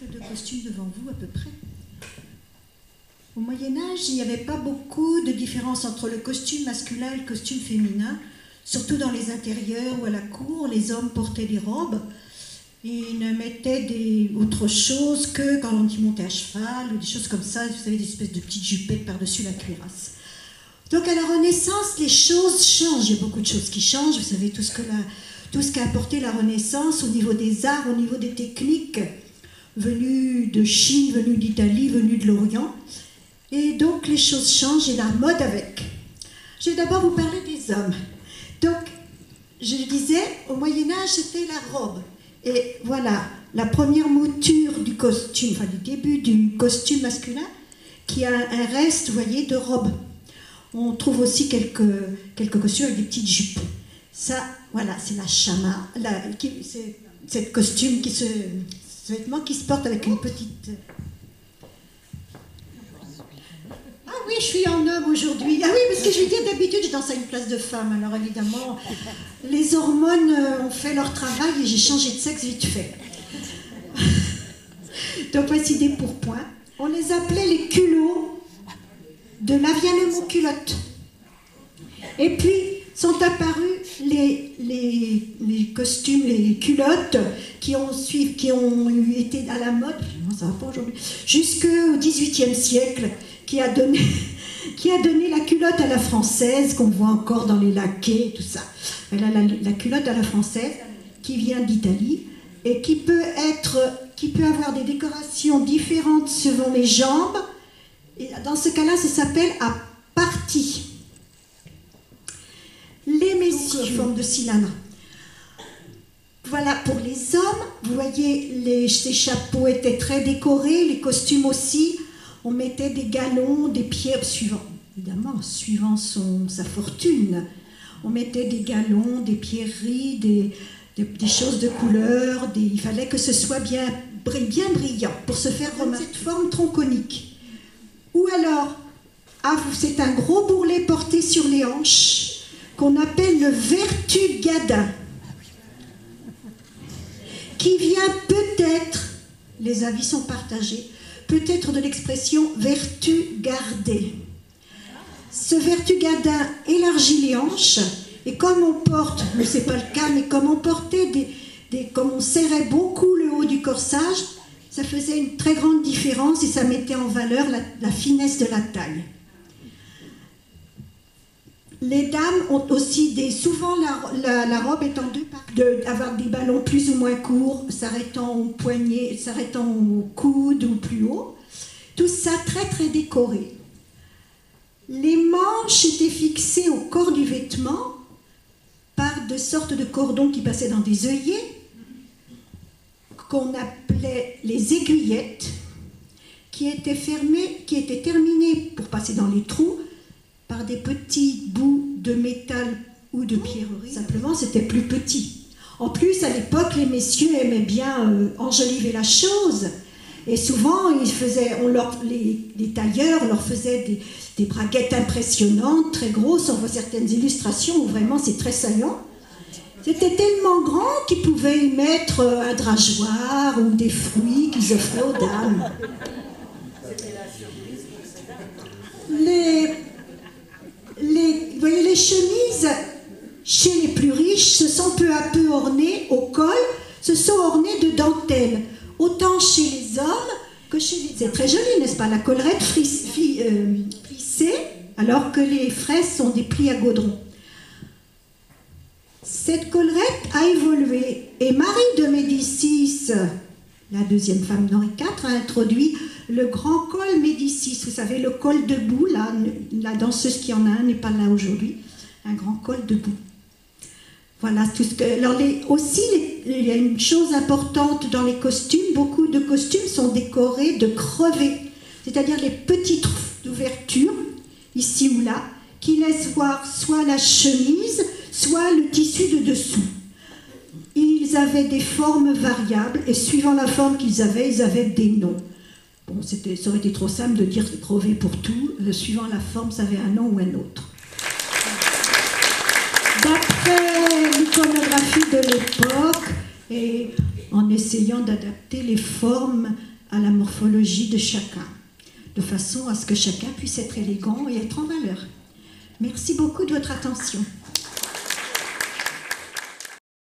De costumes devant vous à peu près. Au Moyen-Âge, il n'y avait pas beaucoup de différence entre le costume masculin et le costume féminin, surtout dans les intérieurs ou à la cour. Les hommes portaient des robes et ils ne mettaient autre chose que quand ils montaient à cheval ou des choses comme ça, vous savez, des espèces de petites jupettes par-dessus la cuirasse. Donc à la Renaissance, les choses changent. Il y a beaucoup de choses qui changent. Vous savez, tout ce qu'a apporté la Renaissance au niveau des arts, au niveau des techniques, venus de Chine, venus d'Italie, venus de l'Orient. Et donc les choses changent et la mode avec. Je vais d'abord vous parler des hommes. Donc, je disais, au Moyen-Âge, c'était la robe. Et voilà, la première mouture du costume, enfin du début du costume masculin, qui a un reste, vous voyez, de robe. On trouve aussi quelques costumes avec des petites jupes. Ça, voilà, c'est la chama, c'est cette costume ce vêtement qui se porte avec une petite... Ah oui, je suis en homme aujourd'hui. Ah oui, parce que je lui dis d'habitude, je danse à une place de femme. Alors évidemment, les hormones ont fait leur travail et j'ai changé de sexe vite fait. Donc voici des pourpoints. On les appelait les culots. De là vient le mot culotte. Et puis sont apparus les costumes, les culottes qui ont été à la mode, non, ça va pas aujourd'hui, jusqu'au XVIIIe siècle, qui a donné la culotte à la française, qu'on voit encore dans les laquais et tout ça. Elle a la culotte à la française, qui vient d'Italie, et qui peut avoir des décorations différentes selon les jambes. Et dans ce cas-là, ça s'appelle à partie. Les messieurs, forme de cylindre. Voilà, pour les hommes, vous voyez, ces chapeaux étaient très décorés, les costumes aussi. On mettait des galons, des pierres, suivant sa fortune. On mettait des galons, des pierreries, des choses de couleur. Il fallait que ce soit bien brillant pour se faire remarquer. Cette forme tronconique. Ou alors, c'est un gros bourrelet porté sur les hanches qu'on appelle le vertugadin, qui vient peut-être, les avis sont partagés, peut-être de l'expression vertu garder. Ce vertugadin élargit les hanches, et comme on porte, mais c'est pas le cas, mais comme on portait comme on serrait beaucoup le haut du corsage, ça faisait une très grande différence et ça mettait en valeur la finesse de la taille. Les dames ont aussi souvent la robe est en deux parties, avoir des ballons plus ou moins courts, s'arrêtant au poignet, s'arrêtant au coude ou plus haut. Tout ça très très décoré. Les manches étaient fixées au corps du vêtement par de sortes de cordons qui passaient dans des œillets, qu'on appelait les aiguillettes, qui étaient terminées pour passer dans les trous par des petits bouts de métal ou de pierrerie. Simplement, c'était plus petit. En plus, à l'époque, les messieurs aimaient bien enjoliver la chose. Et souvent, les tailleurs leur faisaient des braguettes impressionnantes, très grosses. On voit certaines illustrations où vraiment c'est très saillant. C'était tellement grand qu'ils pouvaient y mettre un drageoir ou des fruits qu'ils offraient aux dames. Vous voyez, les chemises, chez les plus riches, se sont peu à peu ornées au col, se sont ornées de dentelle. Autant chez les hommes que chez les... C'est très joli, n'est-ce pas? La collerette plissée, alors que les fraises sont des plis à godron. Cette collerette a évolué et Marie de Médicis, la deuxième femme d'Henri IV, a introduit le grand col Médicis. Vous savez, le col debout, là, la danseuse qui en a un n'est pas là aujourd'hui, un grand col debout. Voilà tout ce que... Alors aussi, il y a une chose importante dans les costumes, beaucoup de costumes sont décorés de crevés, c'est-à-dire les petites ouvertures, ici ou là, qui laissent voir soit la chemise, soit le tissu de dessous. Ils avaient des formes variables, et suivant la forme qu'ils avaient, ils avaient des noms. Bon, ça aurait été trop simple de dire crevé pour tout, suivant la forme, ça avait un nom ou un autre. D'après l'iconographie de l'époque, et en essayant d'adapter les formes à la morphologie de chacun, de façon à ce que chacun puisse être élégant et être en valeur. Merci beaucoup de votre attention.